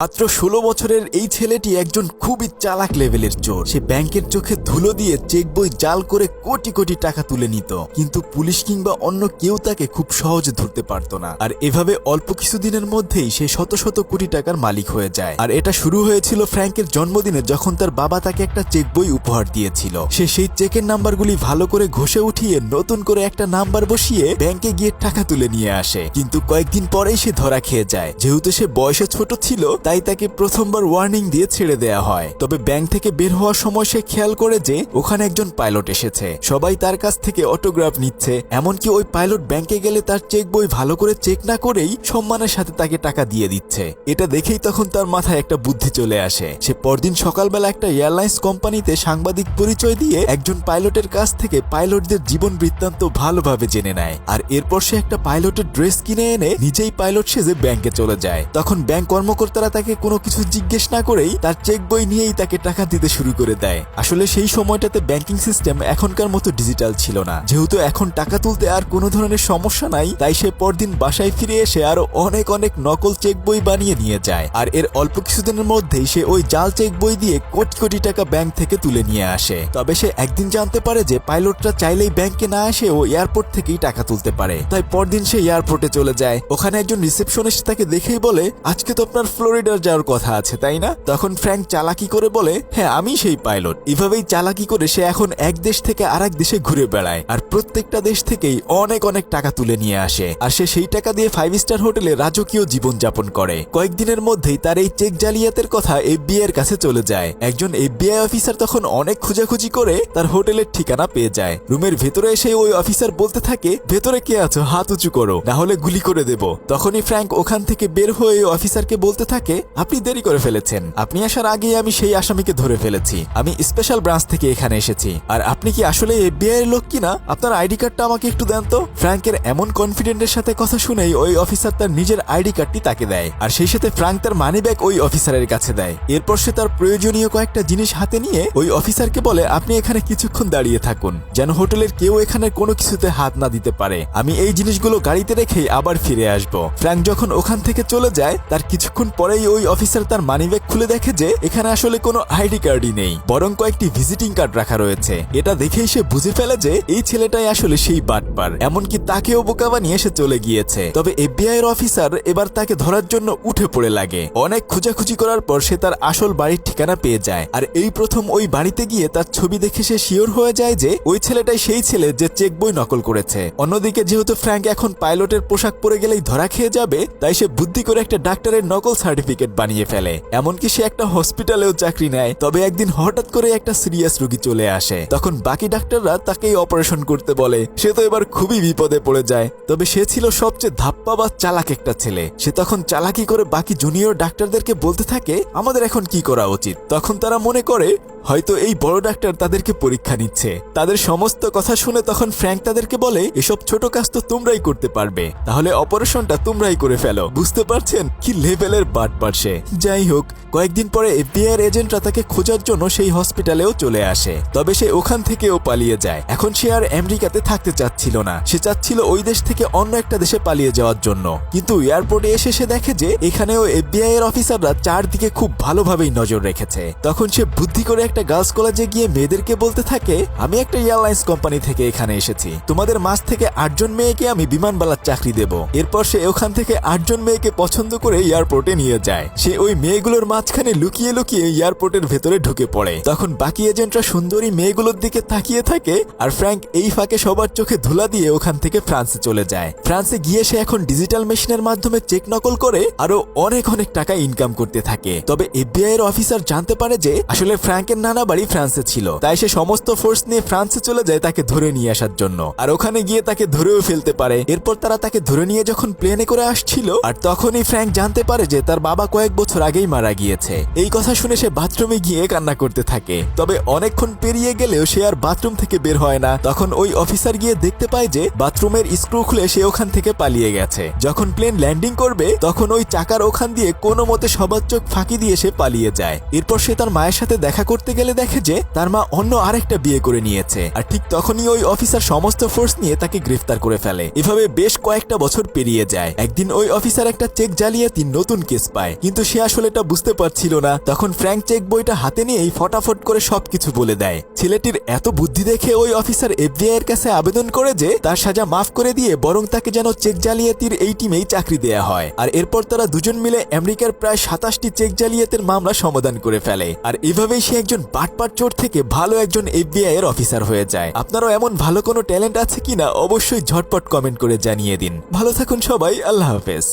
মাত্র ১৬ বছরের এই ছেলেটি একজন খুবই চালাক লেভেলের চোর। সে ব্যাংকের চোখে ধুলো দিয়ে চেক বই জাল করে কোটি কোটি টাকা তুলে নিত, কিন্তু পুলিশ কিংবা অন্য কেউ তাকে খুব সহজে ধরতে পারত না। আর এভাবে অল্প কিছুদিনের মধ্যেই সে শত শত কোটি টাকার মালিক হয়ে যায়। আর এটা শুরু হয়েছিল ফ্র্যাঙ্কের জন্মদিনে, যখন তার বাবা তাকে একটা চেক বই উপহার দিয়েছিল। সে সেই চেকের নাম্বারগুলি ভালো করে ঘষে উঠিয়ে নতুন করে একটা নাম্বার বসিয়ে ব্যাংকে গিয়ে টাকা তুলে নিয়ে আসে। কিন্তু কয়েকদিন পরেই সে ধরা খেয়ে যায়। যেহেতু সে বয়সে ছোট ছিল, তাই তাকে প্রথমবার ওয়ার্নিং দিয়ে ছেড়ে দেয়া হয়। তবে ব্যাংক থেকে বের হওয়ার সময় সে খেয়াল করে যে ওখানে একজন পাইলট এসেছে। সবাই তার কাছ থেকে অটোগ্রাফ নিচ্ছে, এমনকি ওই পাইলট ব্যাংকে গেলে তার চেক বই ভালো করে চেক না করেই সম্মানের সাথে তাকে টাকা দিয়ে দিচ্ছে। এটা দেখেই তখন তার মাথায় একটা বুদ্ধি চলে আসে। সে পরদিন সকালবেলা একটা এয়ারলাইন্স কোম্পানিতে সাংবাদিক পরিচয় দিয়ে একজন পাইলটের কাছ থেকে পাইলটদের জীবন বৃত্তান্ত ভালোভাবে জেনে নেয়। আর এরপর সে একটা পাইলটের ড্রেস কিনে এনে নিজেই পাইলট সেজে ব্যাংকে চলে যায়। তখন ব্যাংক কর্মকর্তারা তাকে কোনো কিছু জিজ্ঞেস না করেই তার চেক বই নিয়েই তাকে টাকা দিতে শুরু করে দেয়। আসলে সেই সময়টাতে ব্যাংকিং সিস্টেম এখনকার মতো ডিজিটাল ছিল না। যেহেতু এখন টাকা তুলতে আর কোনো ধরনের সমস্যা নাই, তাই সে পরদিন বাসায় ফিরে এসে আরো অনেক নকল চেক বই বানিয়ে নিয়ে যায়। আর এর অল্প কিছুদিনের মধ্যেই সে ওই জাল চেক বই দিয়ে কোটি কোটি টাকা ব্যাংক থেকে তুলে নিয়ে আসে। তবে সে একদিন জানতে পারে যে পাইলটরা চাইলেই ব্যাংকে না এসে ও এয়ারপোর্ট থেকেই টাকা তুলতে পারে। তাই পরদিন সে এয়ারপোর্টে চলে যায়। ওখানে একজন রিসেপশনিস্ট তাকে দেখেই বলে, আজকে তো আপনার ফ্লোরিডার যাওয়ার কথা আছে, তাই না? তখন ফ্র্যাঙ্ক চালাকি করে বলে, হ্যাঁ আমি সেই পাইলট। এভাবেই চালাকি করে সে এখন এক দেশ থেকে আরেক দেশে ঘুরে বেড়ায়, আর প্রত্যেকটা দেশ থেকেই অনেক টাকা তুলে নিয়ে আসে। আর সে সেই টাকা দিয়ে 5 স্টার হোটেলে রাজকীয় জীবন যাপন করে। কয়েকদিনের মধ্যেই তার এই চেক জালিয়াতের কথা এফবিআই এর কাছে চলে যায়। একজন এফবিআই অফিসার তখন অনেক খোঁজাখুঁজি করে তার হোটেলের ঠিকানা পেয়ে যায়। রুমের ভেতরে এসে ওই অফিসার বলতে থাকে, ভেতরে কে আছো, হাত উঁচু করো, না হলে গুলি করে দেব। তখনই ফ্র্যাঙ্ক ওখান থেকে বের হয়ে অফিসারকে বলতে থাকে, আপনি দেরি করে ফেলেছেন। আপনি আসার আগেই আমি সেই আসামিকে ধরে ফেলেছি। আমি স্পেশাল ব্রাঞ্চ থেকে এখানে এসেছি। আর আপনি কি আসলে এফবিআই এর লোক কিনা? আপনার আইডি কার্ডটা আমাকে একটু দেন তো। ফ্র্যাঙ্কের এমন কনফিডেন্টের সাথে কথা শুনেই ওই অফিসার তার নিজের আইডি কার্ডটি তাকে দেয়। আর সেই সাথে ফ্র্যাঙ্ক তার মানি ব্যাগ ওই অফিসারের কাছে দেয়। এরপর সে তার প্রয়োজনীয় কয়েকটা জিনিস হাতে নিয়ে ওই অফিসারকে বলে, আপনি এখানে কিছুক্ষণ দাঁড়িয়ে থাকুন, যেন হোটেলের কেউ এখানে কোনো কিছুতে হাত না দিতে পারে। আমি এই জিনিসগুলো গাড়িতে রেখেই আবার ফিরে আসব। ফ্র্যাঙ্ক যখন ওখান থেকে চলে যায়, তার কিছুক্ষণ পরেই ওই অফিসার তার মানি ব্যাগ খুলে দেখে যে এখানে আসলে কোনো আইডি কার্ডই নেই, বরং কয়েকটি ভিজিটিং কার্ড রাখা রয়েছে। এটা দেখেই সে বুঝে ফেলে যে এই ছেলেটাই আসলে সেই বাটপার, এমনকি তাকেও বোকা বানিয়ে সে চলে গিয়েছে। তবে এফবিআই এর অফিসার এবার তাকে ধরার জন্য উঠে পড়ে লাগে। অনেক খোঁজাখুঁজি করার পর সে তার আসল বাড়ির ঠিকানা পেয়ে যায়। আর এই প্রথম ওই বাড়িতে গিয়ে তার ছবি দেখে সে শিওর হয়ে যায় যে ওই ছেলেটাই সেই ছেলে যে চেক বই নকল করেছে। অন্যদিকে যেহেতু ফ্র্যাঙ্ক এখন পাইলটের পোশাক পরে গেলেই ধরা খেয়ে যাবে, তাই সে বুদ্ধি করে একটা ডাক্তারের নকল সার্টিফিকেট বানিয়ে ফেলে। এমনকি সে একটা হসপিটালেও চাকরি নেয়। তবে একদিন হঠাৎ করে একটা সিরিয়াস রোগী চলে আসে। তখন বাকি ডাক্তাররা তাকেই অপারেশন করতে বলে। সে তো এবার খুবই বিপদে পড়ে যায়। তবে সে ছিল সবচেয়ে ধাপ্পা বা চালাক একটা ছেলে। সে তখন চালাকি করে বাকি জুনিয়র ডাক্তারদেরকে বলতে থাকে, আমাদের এখন কি করা উচিত। তখন তারা মনে করে হয়তো এই বড় ডাক্তার তাদেরকে পরীক্ষা নিচ্ছে। তাদের সমস্ত কথা শুনে তখন ফ্র্যাঙ্ক তাদেরকে বলে, এসব ছোট কাজ তো তোমরাই করতে পারবে, তাহলে অপারেশনটা তোমরাই করে ফেলো। বুঝতে পারছেন কি লেভেলের বাটপার সে। যাই হোক, কয়েকদিন পরে এফবিআই এর এজেন্টরা তাকে খোঁজার জন্য সেই হসপিটালেও চলে আসে। তবে সে ওখান থেকেও পালিয়ে যায়। এখন সে আর আমেরিকাতে থাকতে চাচ্ছিল না। সে চাচ্ছিল ওই দেশ থেকে অন্য একটা দেশে পালিয়ে যাওয়ার জন্য। কিন্তু এয়ারপোর্টে এসে সে দেখে যে এখানেও এফবিআই এর অফিসাররা চারদিকে খুব ভালোভাবেই নজর রেখেছে। তখন সে বুদ্ধি করে একটা গার্লস কলেজে গিয়ে মেয়েদেরকে বলতে থাকে, আমি একটা এয়ারলাইন্স কোম্পানি থেকে এখানে এসেছি, তোমাদের মাঝ থেকে 8 জন মেয়েকে আমি বিমানবালার চাকরি দেব। এরপর সে ওখান থেকে 8 জন মেয়েকে পছন্দ করে এয়ারপোর্টে নিয়ে যায়। সে ওই মেয়েগুলোর মাঝখানে লুকিয়ে লুকিয়ে এয়ারপোর্টের ভেতরে ঢুকে পড়ে। তখন বাকি এজেন্টরা সুন্দরী মেয়েগুলোর দিকে তাকিয়ে থাকে। আর ফ্র্যাঙ্ক এই ফাঁকে সবার চোখে ধুলা দিয়ে ওখান থেকে ফ্রান্সে চলে যায়। ফ্রান্সে গিয়ে সে এখন ডিজিটাল মেশিনের মাধ্যমে চেক নকল করে আরো অনেক টাকা ইনকাম করতে থাকে। তবে এফবিআই এর অফিসার জানতে পারে যে আসলে ফ্র্যাঙ্কের নানা বাড়ি ফ্রান্সে ছিল। তাই সে সমস্ত ফোর্স নিয়ে ফ্রান্সে চলে যায় তাকে ধরে নিয়ে আসার জন্য। আর ওখানে গিয়ে তাকে ধরেও ফেলতে পারে। এরপর তারা তাকে ধরে নিয়ে যখন প্লেনে করে আসছিল, আর তখনই ফ্র্যাঙ্ক জানতে পারে যে তার বাবা কয়েক বছর আগেই মারা গিয়েছে। এই কথা শুনে সে বাথরুমে গিয়ে কান্না করতে থাকে। তবে অনেকক্ষণ পেরিয়ে গেলেও সে আর বাথরুম থেকে বের হয় না। তখন ওই অফিসার গিয়ে দেখতে পায় যে বাথরুমের স্ক্রু খুলে সে ওখান থেকে পালিয়ে গেছে। যখন প্লেন ল্যান্ডিং করবে, তখন ওই চাকার ওখান দিয়ে কোনো মতে সবার চোখ ফাঁকি দিয়ে সে পালিয়ে যায়। এরপর সে তার মায়ের সাথে দেখা করতে করতে গেলে দেখে যে তার মা অন্য আরেকটা বিয়ে করে নিয়েছে। আর ঠিক তখনই ওই অফিসার সমস্ত ফোর্স নিয়ে তাকে গ্রেফতার করে ফেলে। এভাবে বেশ কয়েকটা বছর পেরিয়ে যায়। একদিন ওই অফিসার একটা চেক জালিয়াতির নতুন কেস পায়, কিন্তু সে আসলে এটা বুঝতে পারছিল না। তখন ফ্র্যাঙ্ক চেক বইটা হাতে নিয়েই ফটাফট করে সবকিছু বলে দেয়। ছেলেটির এত বুদ্ধি দেখে ওই অফিসার FBI এর কাছে আবেদন করে যে তার সাজা মাফ করে দিয়ে বরং তাকে যেন চেক জালিয়াতির এই টিমেই চাকরি দেয়া হয়। আর এরপর তারা দুজন মিলে আমেরিকার প্রায় 27টি চেক জালিয়াতের মামলা সমাধান করে ফেলে। আর এভাবেই সে একজন বাটপার চোর থেকে ভালো একজন FBI এর অফিসার হয়ে যায়। আপনারও এমন ভালো কোনো ট্যালেন্ট আছে কিনা অবশ্যই ঝটপট কমেন্ট করে জানিয়ে দিন। ভালো থাকুন সবাই, আল্লাহ হাফেজ।